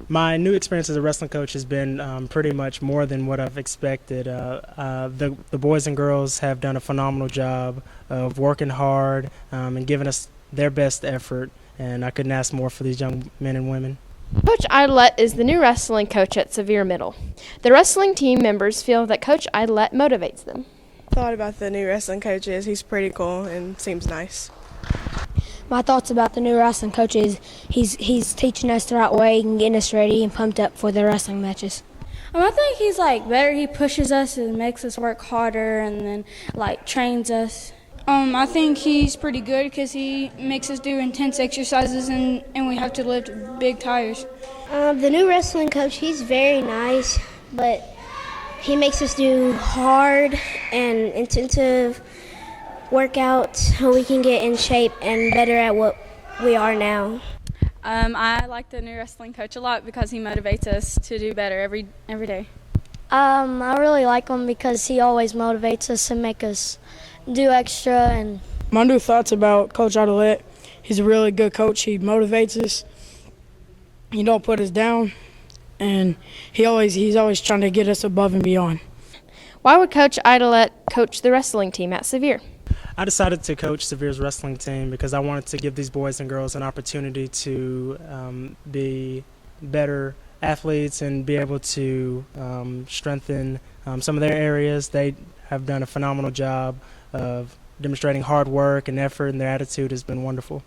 My new experience as a wrestling coach has been pretty much more than what I've expected. The boys and girls have done a phenomenal job of working hard and giving us their best effort, and I couldn't ask more for these young men and women. Coach Idolette is the new wrestling coach at Sevier Middle. The wrestling team members feel that Coach Idolette motivates them. Thought about the new wrestling coach is he's pretty cool and seems nice. My thoughts about the new wrestling coach is he's teaching us the right way and getting us ready and pumped up for the wrestling matches. I think he's better. He pushes us and makes us work harder and then trains us. I think he's pretty good because he makes us do intense exercises and we have to lift big tires. The new wrestling coach, he's very nice, but he makes us do hard and intensive workouts so we can get in shape and better at what we are now. I like the new wrestling coach a lot because he motivates us to do better every day. I really like him because he always motivates us and make us do extra. And my new thoughts about Coach Idolette, he's a really good coach. He motivates us. He don't put us down, and he's always trying to get us above and beyond. Why would Coach Idolette coach the wrestling team at Sevier? I decided to coach Sevier's wrestling team because I wanted to give these boys and girls an opportunity to be better athletes and be able to strengthen some of their areas. They have done a phenomenal job of demonstrating hard work and effort, and their attitude has been wonderful.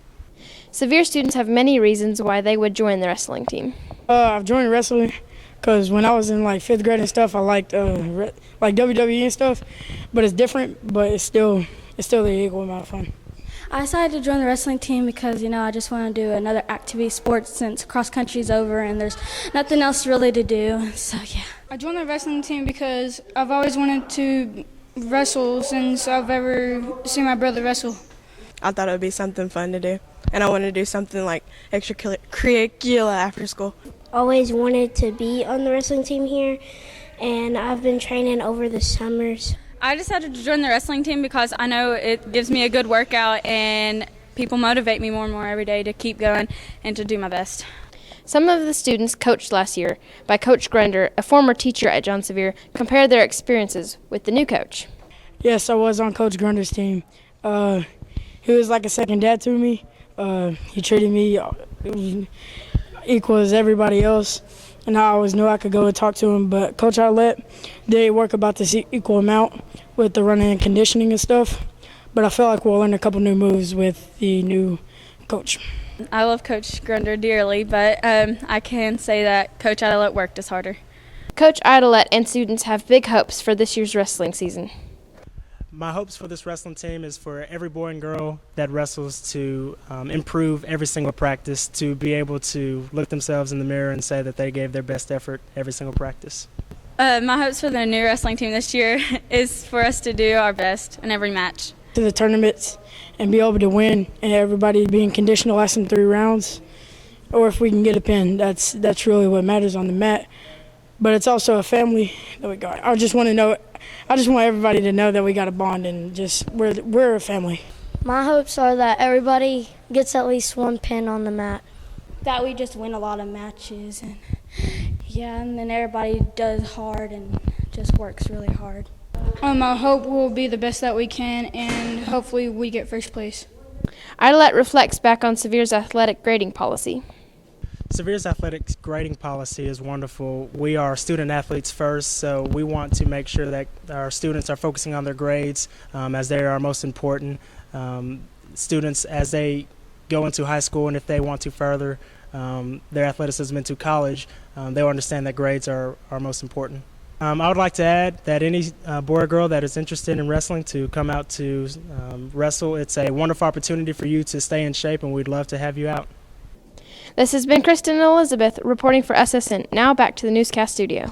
Sevier students have many reasons why they would join the wrestling team. I've joined wrestling because when I was in 5th grade and stuff, I liked WWE and stuff, but it's different, but it's still the equal amount of fun. I decided to join the wrestling team because, I just want to do another activity sports since cross country's over and there's nothing else really to do. So, yeah. I joined the wrestling team because I've always wanted to wrestle since I've ever seen my brother wrestle. I thought it would be something fun to do, and I wanted to do something like extracurricular after school. Always wanted to be on the wrestling team here, and I've been training over the summers. I decided to join the wrestling team because I know it gives me a good workout and people motivate me more and more every day to keep going and to do my best. Some of the students coached last year by Coach Grunder, a former teacher at John Sevier, compared their experiences with the new coach. Yes, I was on Coach Grunder's team. He was like a second dad to me. He treated me equal as everybody else, and I always knew I could go and talk to him. But Coach Arlette did work about this equal amount with the running and conditioning and stuff. But I feel like we'll learn a couple new moves with the new coach. I love Coach Grunder dearly, but I can say that Coach Idolette worked us harder. Coach Idolette and students have big hopes for this year's wrestling season. My hopes for this wrestling team is for every boy and girl that wrestles to improve every single practice, to be able to look themselves in the mirror and say that they gave their best effort every single practice. My hopes for the new wrestling team this year is for us to do our best in every match. To the tournaments and be able to win, and everybody being conditioned to last in 3 rounds, or if we can get a pin, that's really what matters on the mat. But it's also a family that we got. I just want everybody to know that we got a bond and we're a family. my hopes are that everybody gets at least 1 pin on the mat. That we just win a lot of matches and then everybody does hard and just works really hard. I hope we'll be the best that we can, and hopefully we get first place. Idolette reflects back on Sevier's athletic grading policy. Sevier's athletic grading policy is wonderful. We are student athletes first, so we want to make sure that our students are focusing on their grades as they are most important. Students, as they go into high school and if they want to further their athleticism into college, they'll understand that grades are most important. I would like to add that any boy or girl that is interested in wrestling to come out to wrestle. It's a wonderful opportunity for you to stay in shape, and we'd love to have you out. This has been Kristin and Elizabeth reporting for SSN. Now back to the newscast studio.